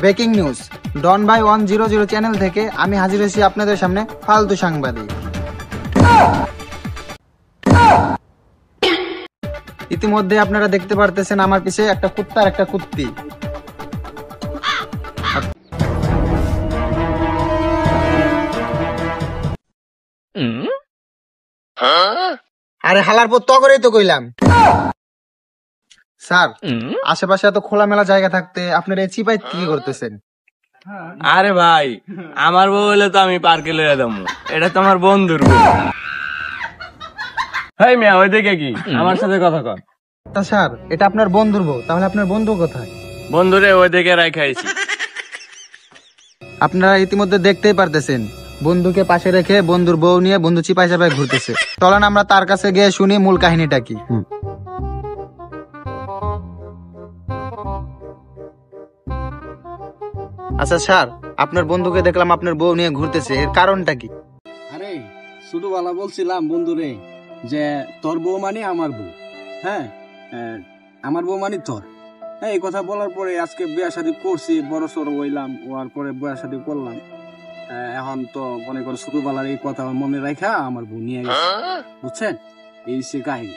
Breaking news ডন বাই 100 channel থেকে আমি হাজির হয়েছি আপনাদের সামনে ফালতু সাংবাদিক। ইতিমধ্যে আপনারা দেখতে পারতেছেন আমার পিছে একটা কুত্তা আর একটা কুত্তি। আরে হালার পর তো করেই তো কইলাম স্যার, আশেপাশে এত খোলামেলা জায়গা থাকতে আপনারা এই চিপাই কি করতেছেন? আরে ভাই, আমার বউ হলে তো আমি পার্কে লইয়া যাবো, এটা তো আমার বন্ধুর বউ। হেই মিয়া, ওইদিকে কি আমার সাথে কথা কর। তা স্যার, এটা আপনার বন্ধুর বউ, তাহলে আপনার বন্ধু কোথায়? বন্ধুরে ওইদিকে রাখাইছি। আপনারা ইতিমধ্যে দেখতেই পারতেছেন বন্ধুকে পাশে রেখে বন্ধুর বউ নিয়ে বন্ধু চিপাই চাপাই ঘুরতেছে। চলেন আমরা তার কাছে গিয়ে শুনি মূল কাহিনীটা কি। আচ্ছা স্যার, আপনার বন্ধুকে দেখলাম আপনার বউ নিয়ে ঘুরতেছে, এর কারণটা কি? আরে ছোটবেলা বলছিলাম বন্ধুরে যে তোর বউ মানে আমার বউ, হ্যাঁ আমার বউ মানে তোর। এই কথা বলার পরে আজকে বিয়া শাদী করছি, বড় সড়ো হইলাম, হওয়ার পরে বিয়া শাদী করলাম। এখন তো মনে করো ছোটবেলার এই কথা মনে রাখা আমার বউ নিয়ে গেছে, বুঝছেন? এই সে কাহিনী।